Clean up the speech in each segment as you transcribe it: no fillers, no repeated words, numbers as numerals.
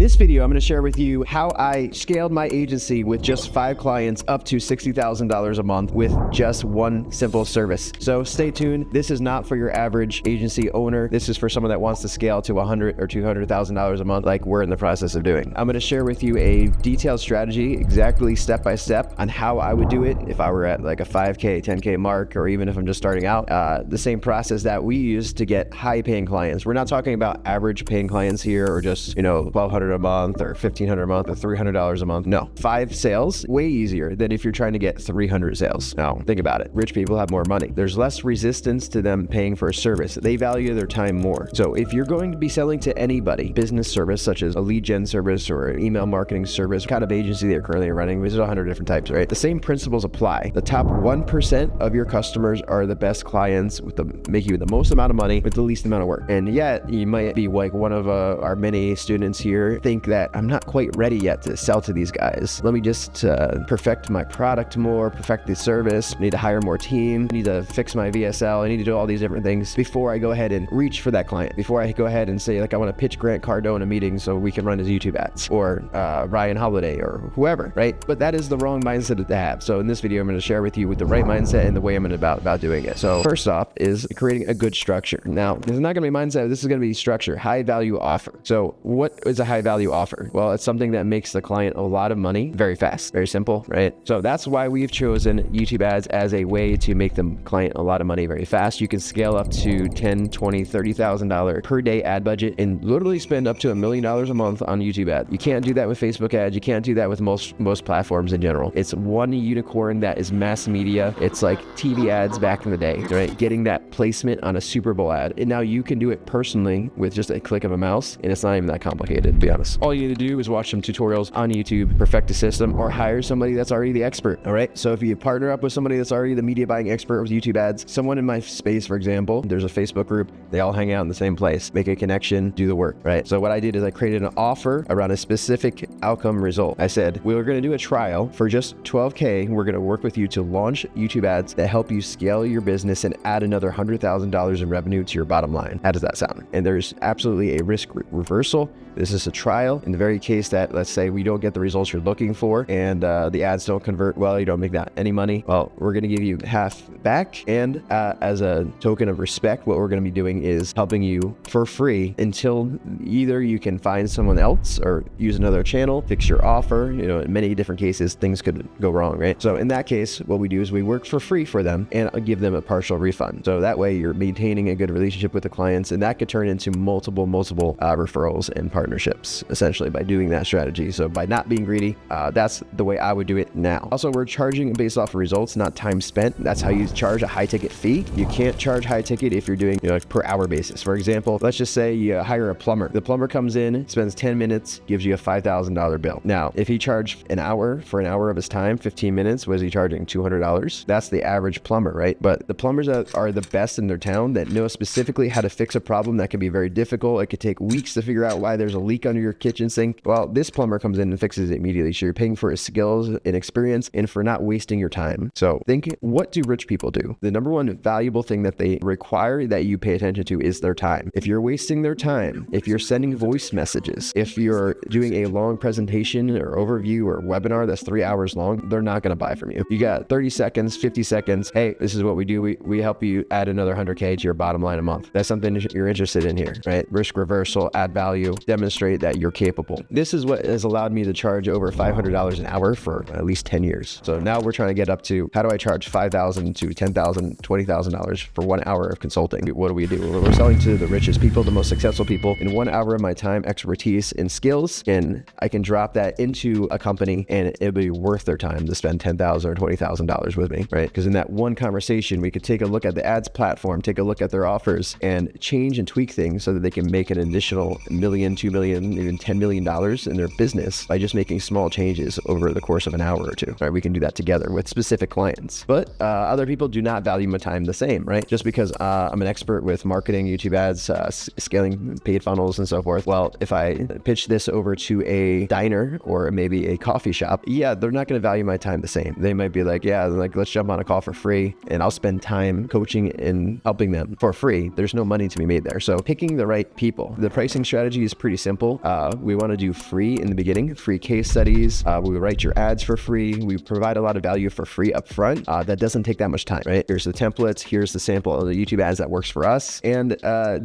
this video, I'm going to share with you how I scaled my agency with just 5 clients up to $60,000 a month with just one simple service. So stay tuned. This is not for your average agency owner. This is for someone that wants to scale to $100,000 or $200,000 a month like we're in the process of doing. I'm going to share with you a detailed strategy, exactly step by step, on how I would do it if I were at like a 5K, 10K mark, or even if I'm just starting out. The same process that we use to get high paying clients. We're not talking about average paying clients here or just, $1,200 a month or $1,500 a month or $300 a month. No, 5 sales, way easier than if you're trying to get 300 sales. Now, think about it. Rich people have more money. There's less resistance to them paying for a service. They value their time more. So if you're going to be selling to anybody, business service such as a lead gen service or an email marketing service, kind of agency they're currently running, there's 100 different types, right? The same principles apply. The top 1% of your customers are the best clients make you the most amount of money with the least amount of work. And yet you might be like one of our many students here think that I'm not quite ready yet to sell to these guys. Let me just perfect my product more, perfect the service. I need to hire more team. I need to fix my VSL. I need to do all these different things before I go ahead and reach for that client. Before I go ahead and say like I want to pitch Grant Cardone in a meeting so we can run his YouTube ads, or Ryan Holiday or whoever, right? But that is the wrong mindset to have. So in this video, I'm going to share with you with the right mindset and the way I'm going to about doing it. So first off is creating a good structure. Now, this is not going to be mindset. This is going to be structure, high value offer. So what is a high value offer? Well, it's something that makes the client a lot of money very fast, very simple, right? So that's why we've chosen YouTube ads as a way to make the client a lot of money very fast. You can scale up to $10,000, $20,000, $30,000 per day ad budget and literally spend up to $1 million a month on YouTube ads. You can't do that with Facebook ads. You can't do that with most platforms in general. It's one unicorn that is mass media. It's like TV ads back in the day, right? Getting that placement on a Super Bowl ad. And now you can do it personally with just a click of a mouse, and it's not even that complicated, to be honest. All you need to do is watch some tutorials on YouTube, perfect the system, or hire somebody that's already the expert, all right? So if you partner up with somebody that's already the media buying expert with YouTube ads, someone in my space, for example, there's a Facebook group, they all hang out in the same place, make a connection, do the work, right? So what I did is I created an offer around a specific outcome result. I said, we're going to do a trial for just $12K. We're going to work with you to launch YouTube ads that help you scale your business and add another $100,000 in revenue to your bottom line. How does that sound? And there's absolutely a risk reversal. This is a trial. In the very case that, let's say, we don't get the results you're looking for and the ads don't convert well, you don't make that any money, well, we're going to give you half back. And as a token of respect, what we're going to be doing is helping you for free until either you can find someone else or use another channel, fix your offer. In many different cases, things could go wrong, right? So in that case, what we do is we work for free for them and give them a partial refund. So that way you're maintaining a good relationship with the clients, and that could turn into multiple referrals and partnerships, essentially, by doing that strategy. So by not being greedy, that's the way I would do it now. Also, we're charging based off of results, not time spent. That's how you charge a high ticket fee. You can't charge high ticket if you're doing like per hour basis. For example, let's just say you hire a plumber. The plumber comes in, spends 10 minutes, gives you a $5,000 bill. Now, if he charged an hour for an hour of his time, 15 minutes, was he charging $200? That's the average plumber, right? But the plumbers that are the best in their town, that know specifically how to fix a problem that can be very difficult. It could take weeks to figure out why there's a leak under your kitchen sink. Well, this plumber comes in and fixes it immediately. So you're paying for his skills and experience and for not wasting your time. So think, what do rich people do? The number one valuable thing that they require that you pay attention to is their time. If you're wasting their time, if you're sending voice messages, if you're doing a long presentation or overview or webinar that's 3 hours long, they're not going to buy from you. You got 30 seconds, 50 seconds. Hey, this is what we do. We help you add another 100K to your bottom line a month. That's something you're interested in here, right? Risk reversal, add value, demonstrate that you're capable. This is what has allowed me to charge over $500 an hour for at least 10 years. So now we're trying to get up to, how do I charge $5,000 to $10,000, $20,000 for 1 hour of consulting? What do? We're selling to the richest people, the most successful people in 1 hour of my time, expertise, and skills. And I can drop that into a company and it'll be worth their time to spend $10,000 or $20,000 with me, right? Because in that one conversation, we could take a look at the ads platform, take a look at their offers, and change and tweak things so that they can make an additional $1 million, $2 million, even $10 million in their business by just making small changes over the course of an hour or two, right? We can do that together with specific clients. But other people do not value my time the same, right? Just because I'm an expert with marketing, YouTube ads, scaling paid funnels and so forth. Well, if I pitch this over to a diner or maybe a coffee shop, yeah, they're not going to value my time the same. They might be like, yeah, like let's jump on a call for free and I'll spend time coaching and helping them for free. There's no money to be made there. So picking the right people. The pricing strategy is pretty simple. We want to do free in the beginning, free case studies. We write your ads for free. We provide a lot of value for free up front. That doesn't take that much time, right? Here's the templates. Here's the sample of the YouTube ads that works for us. And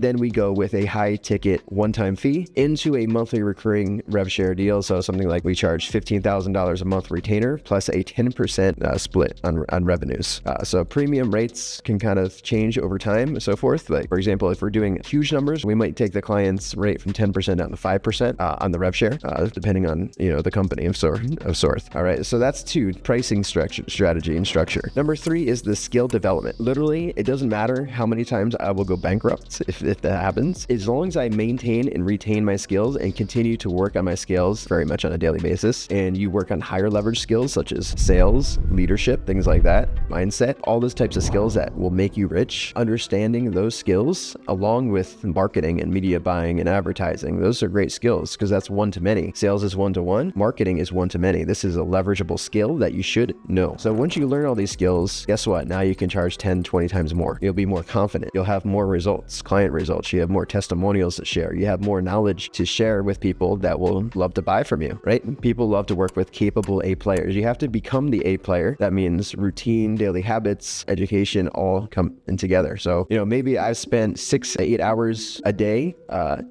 then we go with a high ticket one-time fee into a monthly recurring rev share deal. So something like we charge $15,000 a month retainer plus a 10% split on revenues. So premium rates can kind of change over time and so forth. Like for example, if we're doing huge numbers, we might take the client's rate from 10% down to 5% on the rev share, depending on the company of sorts. All right, so that's 2, pricing strategy and structure. Number 3 is the skill development. Literally, it doesn't matter how many times I will go bankrupt if that happens, as long as I maintain and retain my skills and continue to work on my skills very much on a daily basis. And you work on higher leverage skills such as sales, leadership, things like that, mindset, all those types of skills that will make you rich. Understanding those skills along with marketing and media buying and advertising, those are great skills because that's one-to-many. Sales is one-to-one, marketing is one-to-many. This is a leverageable skill that you should know. So once you learn all these skills, guess what? Now you can charge 10, 20 times more. You'll be more confident. You'll have more results, client results. You have more testimonials to share. You have more knowledge to share with people that will love to buy from you, right? People love to work with capable A players. You have to become the A player. That means routine, daily habits, education, all come in together. So, maybe I've spent 6 to 8 hours a day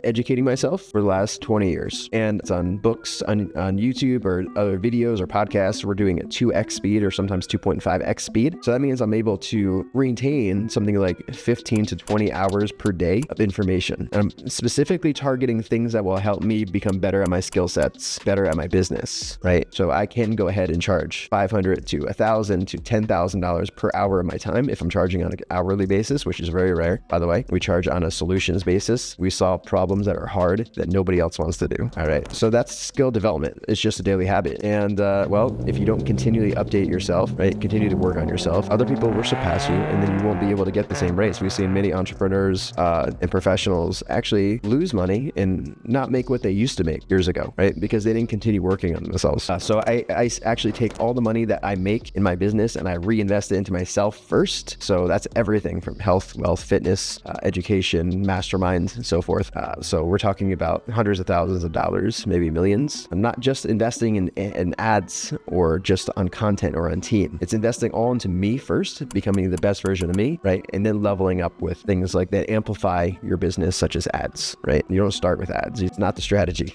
educating myself for the last 20 years. And it's on books, on YouTube or other videos or podcasts. We're doing at 2x speed or sometimes 2.5x speed. So that means I'm able to retain something like 15 to 20 hours per day of information. And I'm specifically targeting things that will help me become better at my skill sets, better at my business, right? So I can go ahead and charge $500 to $1,000 to $10,000 per hour of my time if I'm charging on an hourly basis, which is very rare, by the way. We charge on a solutions basis. We solve problems that are hard that nobody else wants to do. All right. So that's skill development. It's just a daily habit. And if you don't continually update yourself, right, continue to work on yourself, other people will surpass you and then you won't be able to get the same rates. We've seen many entrepreneurs and professionals actually lose money and not make what they used to make years ago, right? Because they didn't continue working on themselves. So I actually take all the money that I make in my business and I reinvest it into myself first. So that's everything from health, wealth, fitness, education, masterminds, and so forth. So we're talking about hundreds of thousands of dollars, maybe millions. I'm not just investing in ads or just on content or on team. It's investing all into me first, becoming the best version of me, right? And then leveling up with things like that amplify your business, such as ads, right? You don't start with ads. It's not the strategy.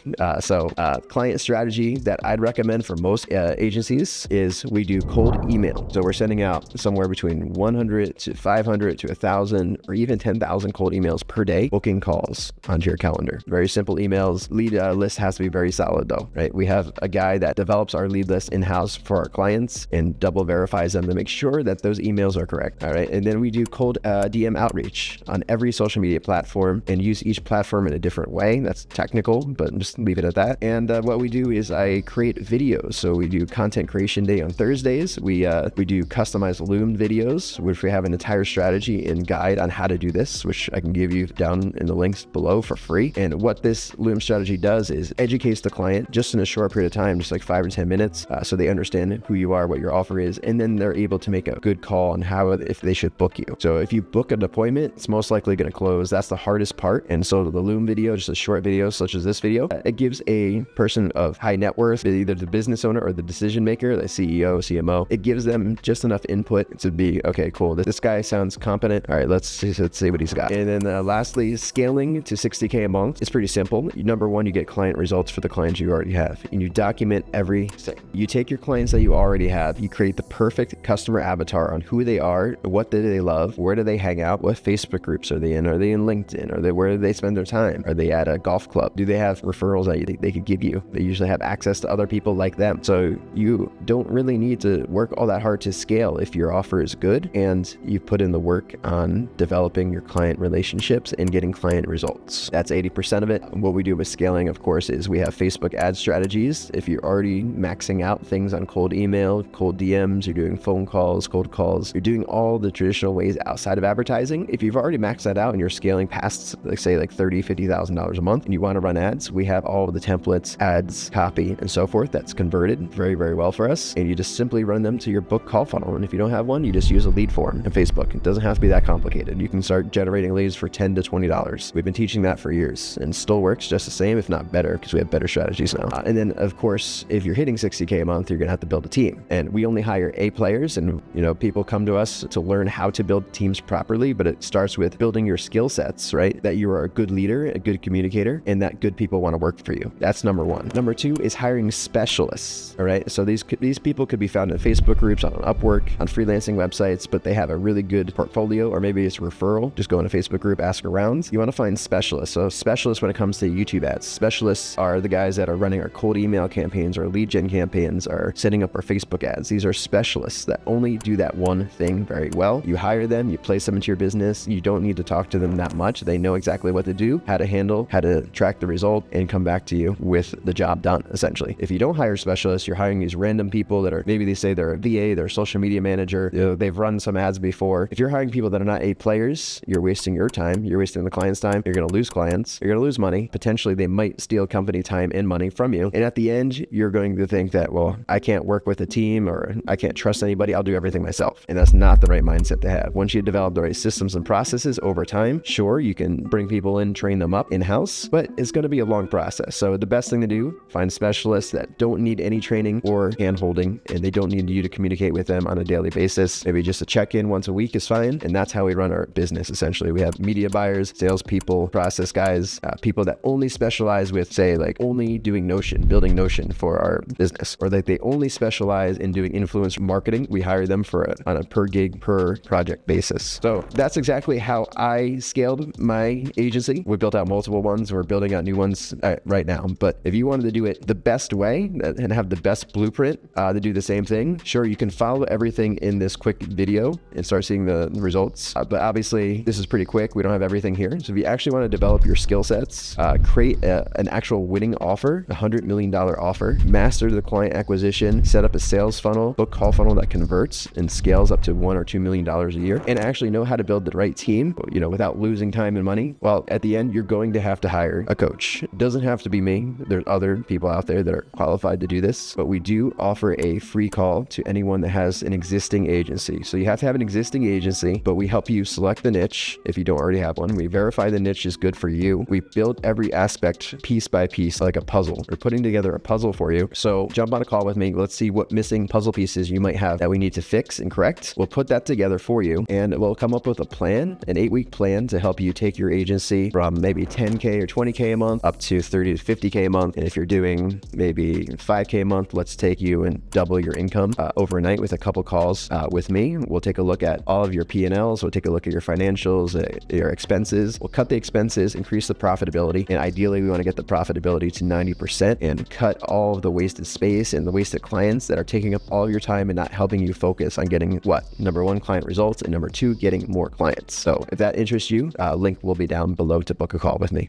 Client strategy that I'd recommend for most agencies is we do cold email. So we're sending out somewhere between 100 to 500 to 1,000 or even 10,000 cold emails per day, booking calls onto your calendar. Very simple emails. Lead list has to be very solid though, right? We have a guy that develops our lead list in-house for our clients and double verifies them to make sure that those emails are correct. All right. And then we do cold DM outreach on every social media platform and use each platform in a different way. That's technical, but just leave it at that. And what we do is I create videos. So we do content creation day on Thursdays. We do customized Loom videos, which we have an entire strategy and guide on how to do this, which I can give you down in the links below for free. And what this Loom strategy does is educates the client just in a short period of time, just like 5 or 10 minutes, so they understand who you are, what your offer is, and then they're able to make a good call on if they should book you. So if you book an appointment, it's most likely going to close. That's the hardest part. And so the Loom video, just a short video such as this video, it gives a person of high net worth, either the business owner or the decision maker, the CEO, CMO, it gives them just enough input to be, okay, cool, this guy sounds competent. All right, let's see what he's got. And then lastly, scaling to 60K a month. It's pretty simple. Number one, you get client results for the clients you already have, and you document everything. You take your clients that you already have, you create the perfect customer avatar on who they are, what do they love, where do they hang out, what Facebook groups are they in LinkedIn, where do they spend their time, are they at a golf club, do they have referrals that they could give you, they usually have access to other people like them. So you don't really need to work all that hard to scale if your offer is good and you've put in the work on developing your client relationships and getting client results. That's 80% of it. What we do with scaling, of course, is we have Facebook ad strategies. If you're already maxing out things on cold email, cold DMs, you're doing phone calls, cold calls, you're doing all the traditional ways outside of advertising. If you've already maxed that out and you're scaling past, like say like $30,000, $50,000 a month and you want to run ads, we have all of the templates, ads, copy, and so forth that's converted very, very well for us. And you just simply run them to your book call funnel. And if you don't have one, you just use a lead form in Facebook. It doesn't have to be that complicated. You can start generating leads for $10 to $20. We've been teaching that for years and still works just just the same, if not better, because we have better strategies now. And then of course, if you're hitting 60K a month, you're gonna have to build a team. And we only hire A players, and people come to us to learn how to build teams properly, but it starts with building your skill sets, right? That you are a good leader, a good communicator, and that good people want to work for you. That's number one. Number two is hiring specialists, all right? So these people could be found in Facebook groups, on Upwork, on freelancing websites, but they have a really good portfolio, or maybe it's a referral. Just go in a Facebook group, ask around. You want to find specialists. So specialists when it comes to YouTube ads. Specialists are the guys that are running our cold email campaigns, our lead gen campaigns, are setting up our Facebook ads. These are specialists that only do that one thing very well. You hire them, you place them into your business. You don't need to talk to them that much. They know exactly what to do, how to handle, how to track the result, and come back to you with the job done, essentially. If you don't hire specialists, you're hiring these random people that are, maybe they say they're a VA, they're a social media manager, they've run some ads before. If you're hiring people that are not A players, you're wasting your time, you're wasting the client's time, you're going to lose clients, you're going to lose money. Potentially, they might steal company time and money from you. And at the end, you're going to think that, well, I can't work with a team, or I can't trust anybody, I'll do everything myself. And that's not the right mindset to have. Once you develop the right systems and processes over time, sure, you can bring people in, train them up in-house, but it's going to be a long process. So the best thing to do, find specialists that don't need any training or hand-holding, and they don't need you to communicate with them on a daily basis. Maybe just a check-in once a week is fine. And that's how we run our business, essentially. We have media buyers, salespeople, process guys, people that only specialize with, say, like only doing Notion, building Notion for our business, or like they only specialize in doing influencer marketing. We hire them on a per gig, per project basis. So that's exactly how I scaled my agency. We built out multiple ones. We're building out new ones right now. But if you wanted to do it the best way and have the best blueprint to do the same thing, sure, you can follow everything in this quick video and start seeing the results. But obviously, this is pretty quick. We don't have everything here. So if you actually want to develop your skill sets, create an actual winning offer, $100 million offer, master the client acquisition, set up a sales funnel, book call funnel that converts and scales up to $1 or $2 million a year, and actually know how to build the right team, without losing time and money. Well, at the end, you're going to have to hire a coach. It doesn't have to be me. There's other people out there that are qualified to do this, but we do offer a free call to anyone that has an existing agency. So you have to have an existing agency, but we help you select the niche if you don't already have one. We verify the niche is good for you. We build every aspect piece by piece like a puzzle. We're putting together a puzzle for you. So jump on a call with me. Let's see what missing puzzle pieces you might have that we need to fix and correct. We'll put that together for you, and we'll come up with a plan, an 8-week plan to help you take your agency from maybe 10K or 20K a month up to 30 to 50K a month. And if you're doing maybe 5K a month, let's take you and double your income overnight with a couple calls with me. We'll take a look at all of your P&Ls. We'll take a look at your financials, your expenses. We'll cut the expenses, increase the profitability, and ideally we want to get the profitability to 90% and cut all of the wasted space and the wasted clients that are taking up all your time and not helping you focus on getting number one, client results, and number two, getting more clients. So if that interests you, link will be down below to book a call with me.